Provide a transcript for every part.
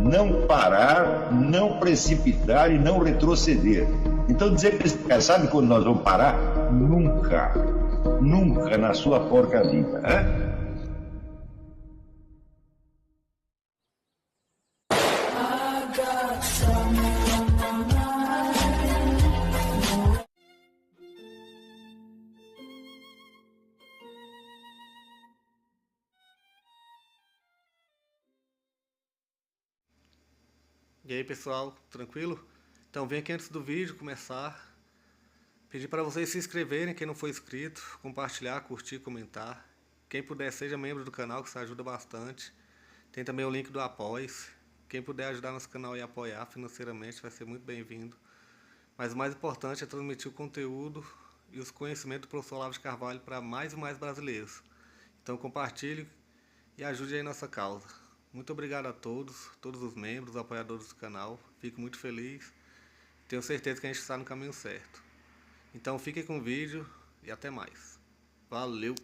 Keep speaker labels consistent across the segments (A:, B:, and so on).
A: não parar, não precipitar e não retroceder. Então dizer para esse cara, sabe quando nós vamos parar? Nunca. Nunca na sua porca vida. Né?
B: E aí pessoal, tranquilo? Então vem aqui antes do vídeo começar, pedir para vocês se inscreverem, quem não for inscrito, compartilhar, curtir, comentar. Quem puder seja membro do canal, que isso ajuda bastante. Tem também o link do Apoia-se. Quem puder ajudar nosso canal e apoiar financeiramente vai ser muito bem-vindo. Mas o mais importante é transmitir o conteúdo e os conhecimentos do professor Olavo de Carvalho para mais e mais brasileiros. Então compartilhe e ajude aí nossa causa. Muito obrigado a todos os membros, apoiadores do canal. Fico muito feliz. Tenho certeza que a gente está no caminho certo. Então fiquem com o vídeo e até mais. Valeu!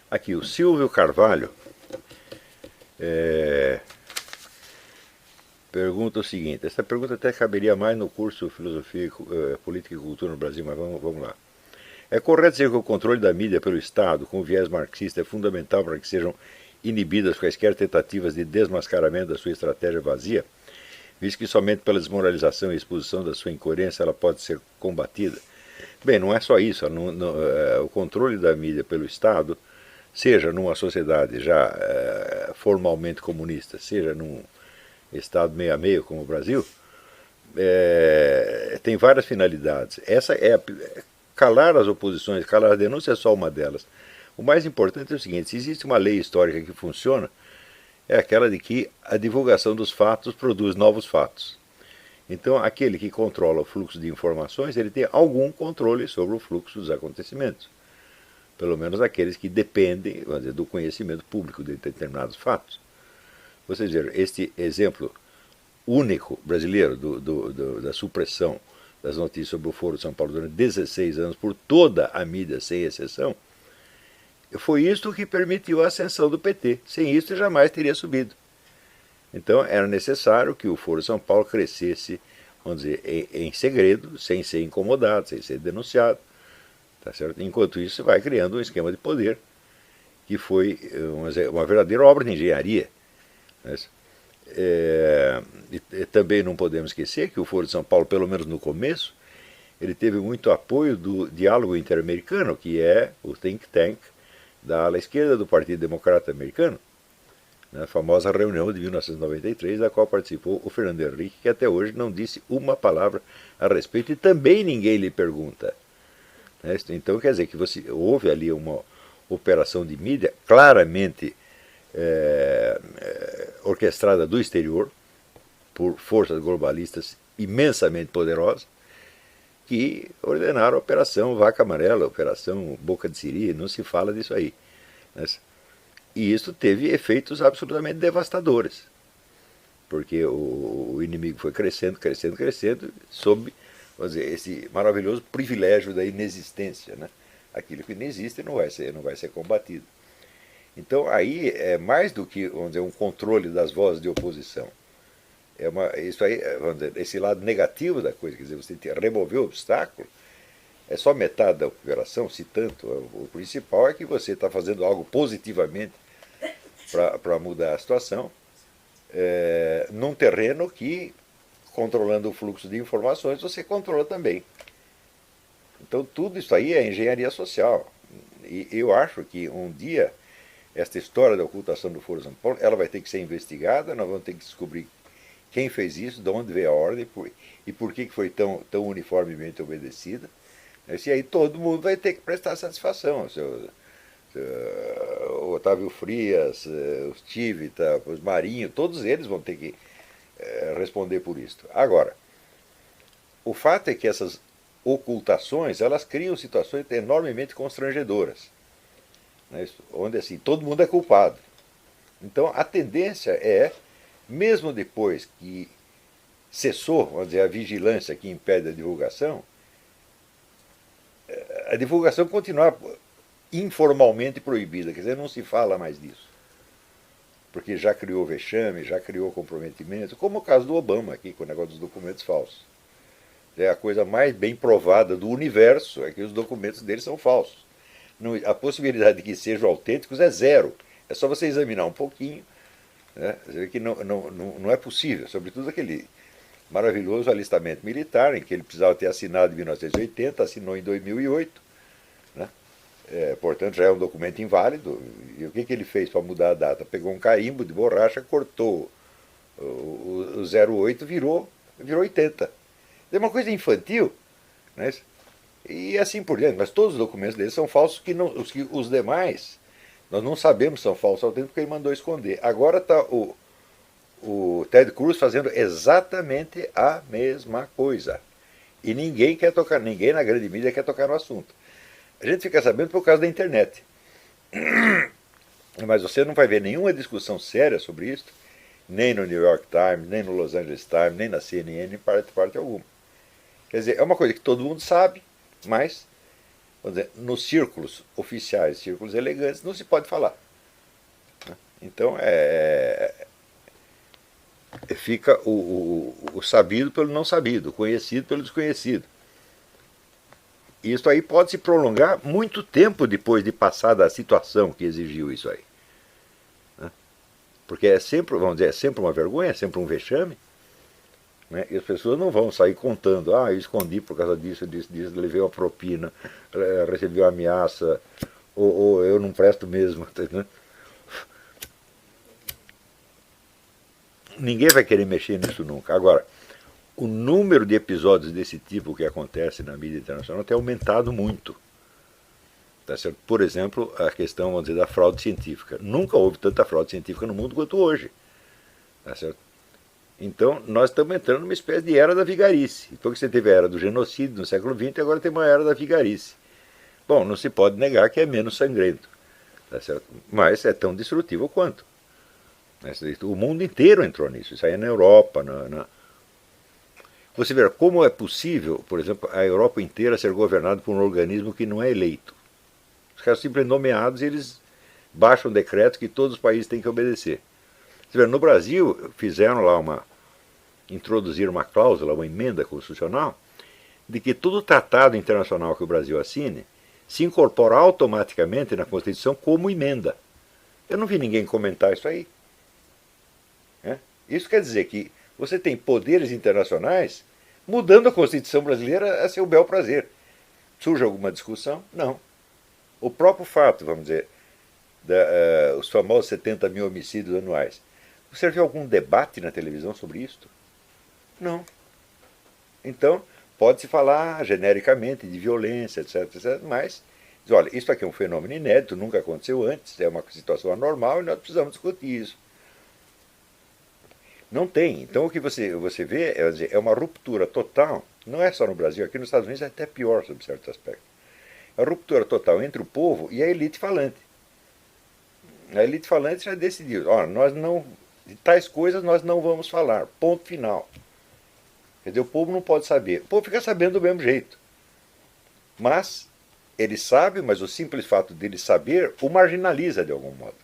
C: Aqui o Silvio Carvalho pergunta o seguinte, essa pergunta até caberia mais no curso Filosofia, Política e Cultura no Brasil, mas vamos lá. É correto dizer que o controle da mídia pelo Estado, com viés marxista, é fundamental para que sejam inibidas quaisquer tentativas de desmascaramento da sua estratégia vazia, visto que somente pela desmoralização e exposição da sua incoerência ela pode ser combatida? Bem, não é só isso. O controle da mídia pelo Estado, seja numa sociedade já formalmente comunista, seja num Estado meio a meio como o Brasil, tem várias finalidades. Essa é calar as oposições, calar as denúncias é só uma delas. O mais importante é o seguinte, se existe uma lei histórica que funciona, é aquela de que a divulgação dos fatos produz novos fatos. Então, aquele que controla o fluxo de informações, ele tem algum controle sobre o fluxo dos acontecimentos. Pelo menos aqueles que dependem, vamos dizer, do conhecimento público de determinados fatos. Vocês viram, este exemplo único brasileiro da supressão das notícias sobre o Foro de São Paulo durante 16 anos por toda a mídia, sem exceção, foi isto que permitiu a ascensão do PT. Sem isso, jamais teria subido. Então, era necessário que o Foro de São Paulo crescesse, vamos dizer, em segredo, sem ser incomodado, sem ser denunciado. Tá certo? Enquanto isso, vai criando um esquema de poder, que foi uma verdadeira obra de engenharia. E também não podemos esquecer que o Foro de São Paulo, pelo menos no começo, ele teve muito apoio do Diálogo Interamericano, que é o think tank da ala esquerda do Partido Democrata Americano, na famosa reunião de 1993, da qual participou o Fernando Henrique, que até hoje não disse uma palavra a respeito e também ninguém lhe pergunta. Então quer dizer que houve ali uma operação de mídia claramente orquestrada do exterior por forças globalistas imensamente poderosas, que ordenaram a Operação Vaca Amarela, a Operação Boca de Siri, não se fala disso aí. E isso teve efeitos absolutamente devastadores, porque o inimigo foi crescendo, crescendo, crescendo, sob, vamos dizer, esse maravilhoso privilégio da inexistência. Aquilo que não existe não vai ser combatido. Então aí é mais do que, vamos dizer, um controle das vozes de oposição. Isso aí, vamos dizer, esse lado negativo da coisa, quer dizer, você remover o obstáculo, é só metade da operação, se tanto. O principal é que você está fazendo algo positivamente para mudar a situação, num terreno que, controlando o fluxo de informações, você controla também. Então tudo isso aí é engenharia social. E eu acho que um dia esta história da ocultação do Foro de São Paulo, ela vai ter que ser investigada, nós vamos ter que descobrir quem fez isso, de onde veio a ordem e por que foi tão uniformemente obedecida. E aí todo mundo vai ter que prestar satisfação. O Otávio Frias, os Tivita, os Marinho, todos eles vão ter que responder por isso. Agora, o fato é que essas ocultações, elas criam situações enormemente constrangedoras, onde assim, todo mundo é culpado. Então a tendência é, mesmo depois que cessou, vamos dizer, a vigilância que impede a divulgação continuar informalmente proibida, quer dizer, não se fala mais disso. porque já criou vexame, já criou comprometimento, como o caso do Obama aqui, com o negócio dos documentos falsos. É a coisa mais bem provada do universo é que os documentos dele são falsos. A possibilidade de que sejam autênticos é zero. É só você examinar um pouquinho, né? Você vê que não é possível, sobretudo aquele maravilhoso alistamento militar, em que ele precisava ter assinado em 1980, assinou em 2008, né? Portanto já é um documento inválido. E o que ele fez para mudar a data? Pegou um carimbo de borracha, cortou o 08, virou 80. É uma coisa infantil, né? E assim por diante. Mas todos os documentos dele são falsos, os demais nós não sabemos se são falsos ao tempo, porque ele mandou esconder. Agora está o Ted Cruz fazendo exatamente a mesma coisa. E ninguém na grande mídia quer tocar no assunto. A gente fica sabendo por causa da internet. Mas você não vai ver nenhuma discussão séria sobre isso, nem no New York Times, nem no Los Angeles Times, nem na CNN, em parte alguma. Quer dizer, é uma coisa que todo mundo sabe, mas, vamos dizer, nos círculos oficiais, círculos elegantes, não se pode falar. Então, fica o sabido pelo não sabido, o conhecido pelo desconhecido. Isso aí pode se prolongar muito tempo depois de passar da situação que exigiu isso aí. Porque é sempre, vamos dizer, é sempre uma vergonha, é sempre um vexame. Né? E as pessoas não vão sair contando, eu escondi por causa disso, levei uma propina, recebi uma ameaça, ou eu não presto mesmo. Né? Ninguém vai querer mexer nisso nunca. Agora, o número de episódios desse tipo que acontece na mídia internacional tem aumentado muito. Tá certo? Por exemplo, a questão, vamos dizer, da fraude científica. Nunca houve tanta fraude científica no mundo quanto hoje. Tá certo? Então, nós estamos entrando numa espécie de era da vigarice. Então, você teve a era do genocídio no século XX e agora tem uma era da vigarice. Bom, não se pode negar que é menos sangrento. Tá certo? Mas é tão destrutivo quanto. O mundo inteiro entrou nisso. Isso aí é na Europa. Você vê como é possível, por exemplo, a Europa inteira ser governada por um organismo que não é eleito. Os caras simplesmente nomeados e eles baixam decretos que todos os países têm que obedecer. Você vê, no Brasil, fizeram lá introduzir uma cláusula, uma emenda constitucional, de que todo tratado internacional que o Brasil assine se incorpora automaticamente na Constituição como emenda. Eu não vi ninguém comentar isso aí. Isso quer dizer que você tem poderes internacionais mudando a Constituição brasileira a seu bel prazer. Surge alguma discussão? Não. O próprio fato, vamos dizer, os famosos 70 mil homicídios anuais. Você viu algum debate na televisão sobre isso? Não. Então, pode-se falar genericamente de violência, etc, mas, olha, isso aqui é um fenômeno inédito, nunca aconteceu antes, é uma situação anormal e nós precisamos discutir isso. Não tem. Então o que você vê é uma ruptura total, não é só no Brasil, aqui nos Estados Unidos é até pior sob certos aspectos. É a ruptura total entre o povo e a elite falante. A elite falante já decidiu, de tais coisas nós não vamos falar, ponto final. Quer dizer, o povo não pode saber. O povo fica sabendo do mesmo jeito. Mas ele sabe, mas o simples fato dele saber o marginaliza de algum modo.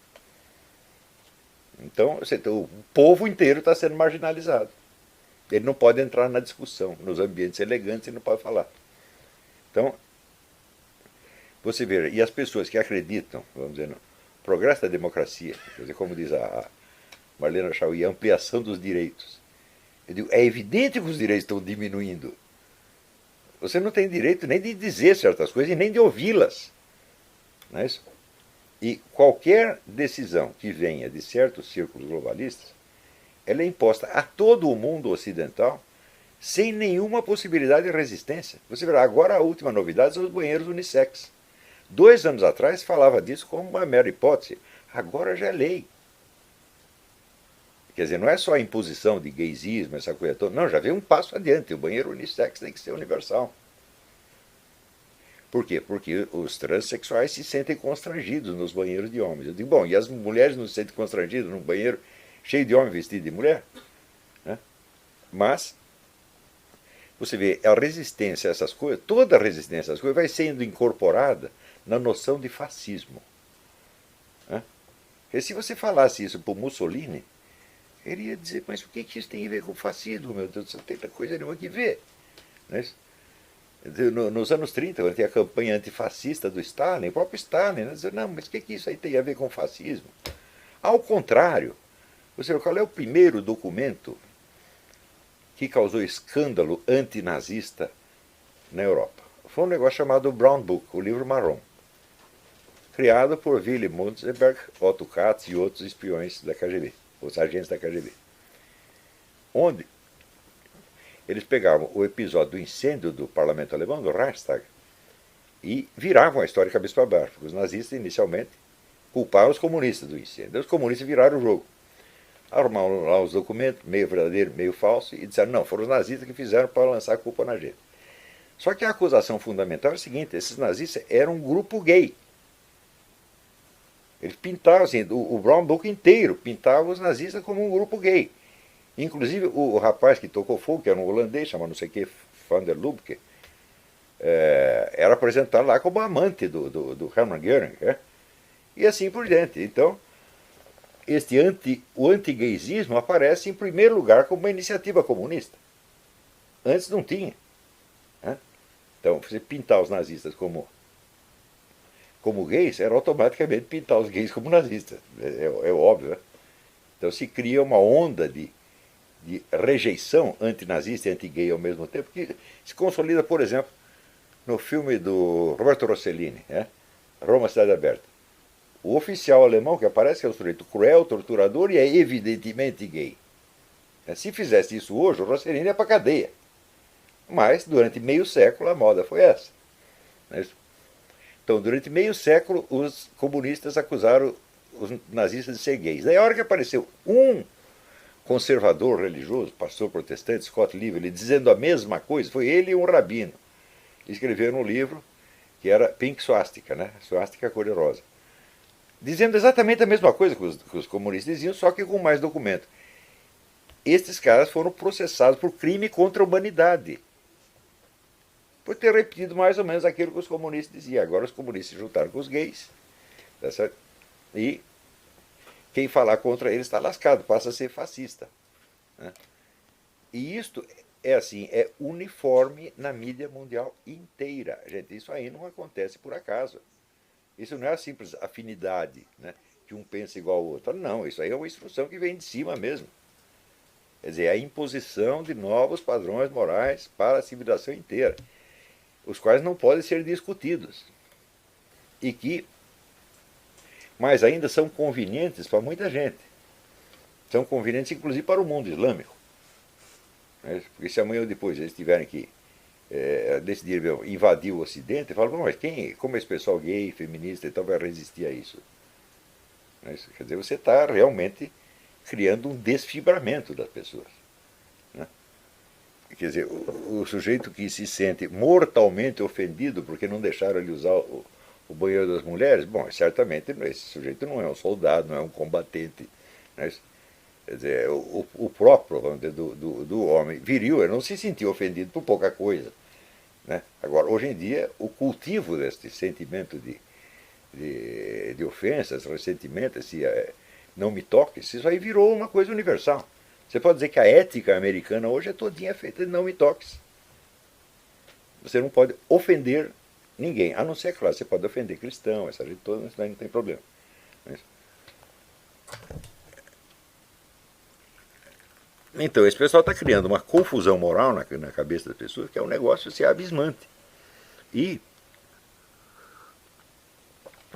C: Então, o povo inteiro está sendo marginalizado. Ele não pode entrar na discussão. Nos ambientes elegantes ele não pode falar. Então, você vê, e as pessoas que acreditam, vamos dizer, no progresso da democracia, quer dizer, como diz a Marlene Chauí, a ampliação dos direitos. Eu digo, é evidente que os direitos estão diminuindo. Você não tem direito nem de dizer certas coisas e nem de ouvi-las. Não é isso? E qualquer decisão que venha de certos círculos globalistas, ela é imposta a todo o mundo ocidental sem nenhuma possibilidade de resistência. Você verá, agora a última novidade são os banheiros unissex. 2 anos atrás falava disso como uma mera hipótese. Agora já é lei. Quer dizer, não é só a imposição de gaysismo, essa coisa toda. Não, já veio um passo adiante. O banheiro unissex tem que ser universal. Por quê? Porque os transexuais se sentem constrangidos nos banheiros de homens. Eu digo, bom, e as mulheres não se sentem constrangidas num banheiro cheio de homem vestido de mulher? Né? Mas, você vê, a resistência a essas coisas, toda a resistência a essas coisas vai sendo incorporada na noção de fascismo. Né? Porque se você falasse isso para o Mussolini, ele ia dizer, mas o que isso tem a ver com fascismo, meu Deus do céu? Não tem coisa nenhuma que ver. Não é isso? Nos anos 30, quando tinha a campanha antifascista do Stalin, o próprio Stalin, né, dizia, não, mas o que isso aí tem a ver com fascismo? Ao contrário, você, qual é o primeiro documento que causou escândalo antinazista na Europa? Foi um negócio chamado Brown Book, o livro marrom, criado por Willy Münzenberg, Otto Katz e outros espiões da KGB, os agentes da KGB, onde eles pegavam o episódio do incêndio do parlamento alemão, do Reichstag, e viravam a história de cabeça para baixo, porque os nazistas inicialmente culparam os comunistas do incêndio. Os comunistas viraram o jogo. Arrumaram lá os documentos, meio verdadeiro, meio falso, e disseram, não, foram os nazistas que fizeram para lançar a culpa na gente. Só que a acusação fundamental é a seguinte, esses nazistas eram um grupo gay. Eles pintavam, assim, o Brown Book inteiro pintava os nazistas como um grupo gay. Inclusive o rapaz que tocou fogo, que era um holandês, chamado não sei o que, Van der Lubke, era apresentado lá como amante do Hermann Göring, e assim por diante. Então, o anti-gaysismo aparece em primeiro lugar como uma iniciativa comunista. Antes não tinha. Então, você pintar os nazistas como gays, era automaticamente pintar os gays como nazistas. É óbvio, né? Então se cria uma onda de rejeição antinazista e anti-gay ao mesmo tempo, que se consolida, por exemplo, no filme do Roberto Rossellini, Roma, Cidade Aberta. O oficial alemão que aparece é um sujeito cruel, torturador e é evidentemente gay. Se fizesse isso hoje, o Rossellini ia para a cadeia. Mas, durante meio século, a moda foi essa. Então, durante meio século, os comunistas acusaram os nazistas de ser gays. Daí, a hora que apareceu um conservador religioso, pastor protestante, Scott Lively, dizendo a mesma coisa, foi ele e um rabino. Escreveram um livro que era Pink Swastika, Swastika cor-de-rosa, dizendo exatamente a mesma coisa que os comunistas diziam, só que com mais documento. Estes caras foram processados por crime contra a humanidade, por ter repetido mais ou menos aquilo que os comunistas diziam. Agora os comunistas se juntaram com os gays, tá certo? E quem falar contra eles está lascado, passa a ser fascista. E isto é uniforme na mídia mundial inteira. Gente, isso aí não acontece por acaso. Isso não é a simples afinidade, que um pensa igual ao outro. Não, isso aí é uma instrução que vem de cima mesmo. Quer dizer, é a imposição de novos padrões morais para a civilização inteira, os quais não podem ser discutidos. E que, mas ainda são convenientes para muita gente. São convenientes, inclusive, para o mundo islâmico. Porque se amanhã ou depois eles tiverem que decidir invadir o Ocidente, falam, mas como esse pessoal gay, feminista, então vai resistir a isso? Quer dizer, você está realmente criando um desfibramento das pessoas. Quer dizer, o sujeito que se sente mortalmente ofendido porque não deixaram ele usar o banheiro das mulheres, bom, certamente esse sujeito não é um soldado, não é um combatente. Quer dizer, o próprio, vamos dizer, do homem viril, ele não se sentiu ofendido por pouca coisa. Agora, hoje em dia, o cultivo deste sentimento de ofensas, ressentimento, não me toque, isso aí virou uma coisa universal. Você pode dizer que a ética americana hoje é todinha feita de não me toques. Você não pode ofender ninguém, a não ser, claro, você pode ofender cristão, essa gente toda, isso aí não tem problema. Então, esse pessoal está criando uma confusão moral na cabeça das pessoas, que é um negócio abismante. E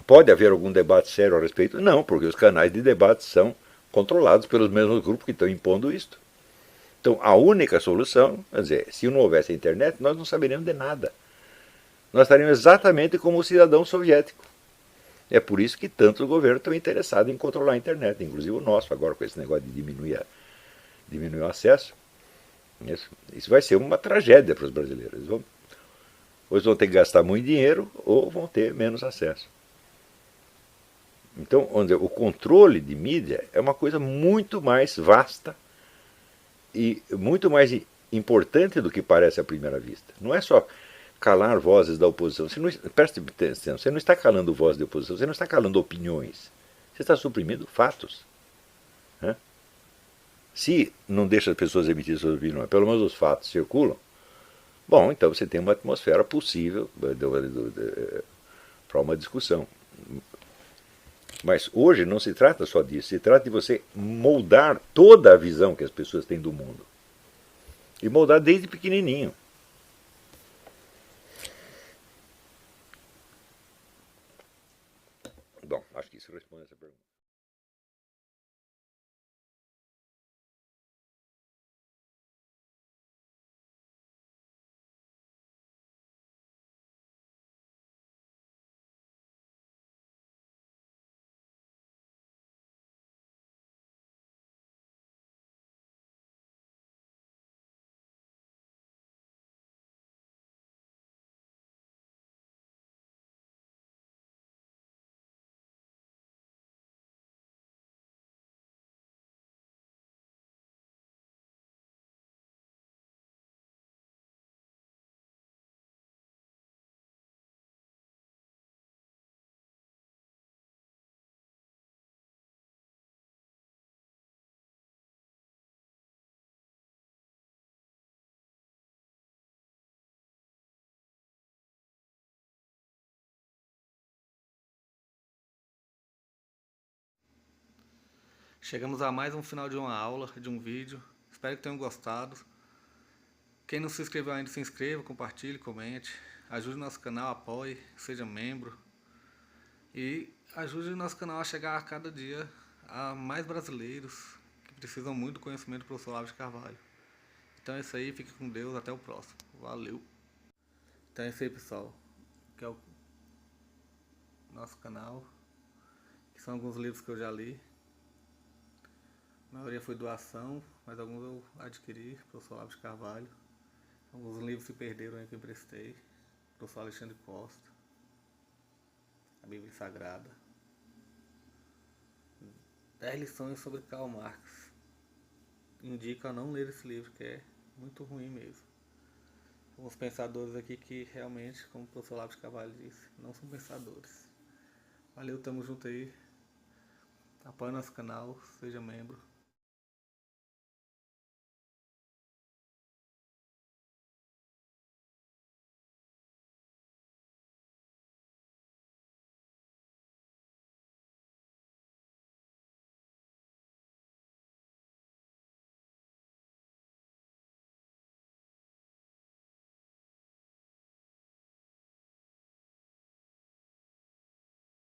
C: pode haver algum debate sério a respeito? Não, porque os canais de debate são controlados pelos mesmos grupos que estão impondo isto. Então, a única solução, quer dizer, se não houvesse internet, nós não saberíamos de nada. Nós estaríamos exatamente como o cidadão soviético. É por isso que tantos governos estão interessados em controlar a internet, inclusive o nosso, agora com esse negócio de diminuir o acesso. Isso vai ser uma tragédia para os brasileiros. Ou eles vão ter que gastar muito dinheiro, ou vão ter menos acesso. Então, o controle de mídia é uma coisa muito mais vasta e muito mais importante do que parece à primeira vista. Não é só calar vozes da oposição. Preste atenção, você não está calando vozes da oposição, você não está calando opiniões. Você Você está suprimindo fatos. Né? Se não deixa as pessoas emitir suas opiniões, pelo menos os fatos circulam, bom, então você tem uma atmosfera possível para uma discussão. Mas hoje não se trata só disso, se trata de você moldar toda a visão que as pessoas têm do mundo. E moldar desde pequenininho. Bom, acho que isso responde essa pergunta.
B: Chegamos a mais um final de uma aula, de um vídeo. Espero que tenham gostado. Quem não se inscreveu ainda, se inscreva, compartilhe, comente. Ajude o nosso canal, apoie, seja membro. E ajude o nosso canal a chegar a cada dia a mais brasileiros que precisam muito do conhecimento do professor Olavo de Carvalho. Então é isso aí, fique com Deus, até o próximo. Valeu! Então é isso aí, pessoal. Que é o nosso canal. Que são alguns livros que eu já li. A maioria foi doação, mas alguns eu adquiri, professor Olavo de Carvalho. Alguns livros se perderam aí que eu emprestei. Professor Alexandre Costa. A Bíblia Sagrada. 10 lições sobre Karl Marx. Indico a não ler esse livro, que é muito ruim mesmo. Alguns pensadores aqui que realmente, como o professor Olavo de Carvalho disse, não são pensadores. Valeu, tamo junto aí. Apoie nosso canal, seja membro.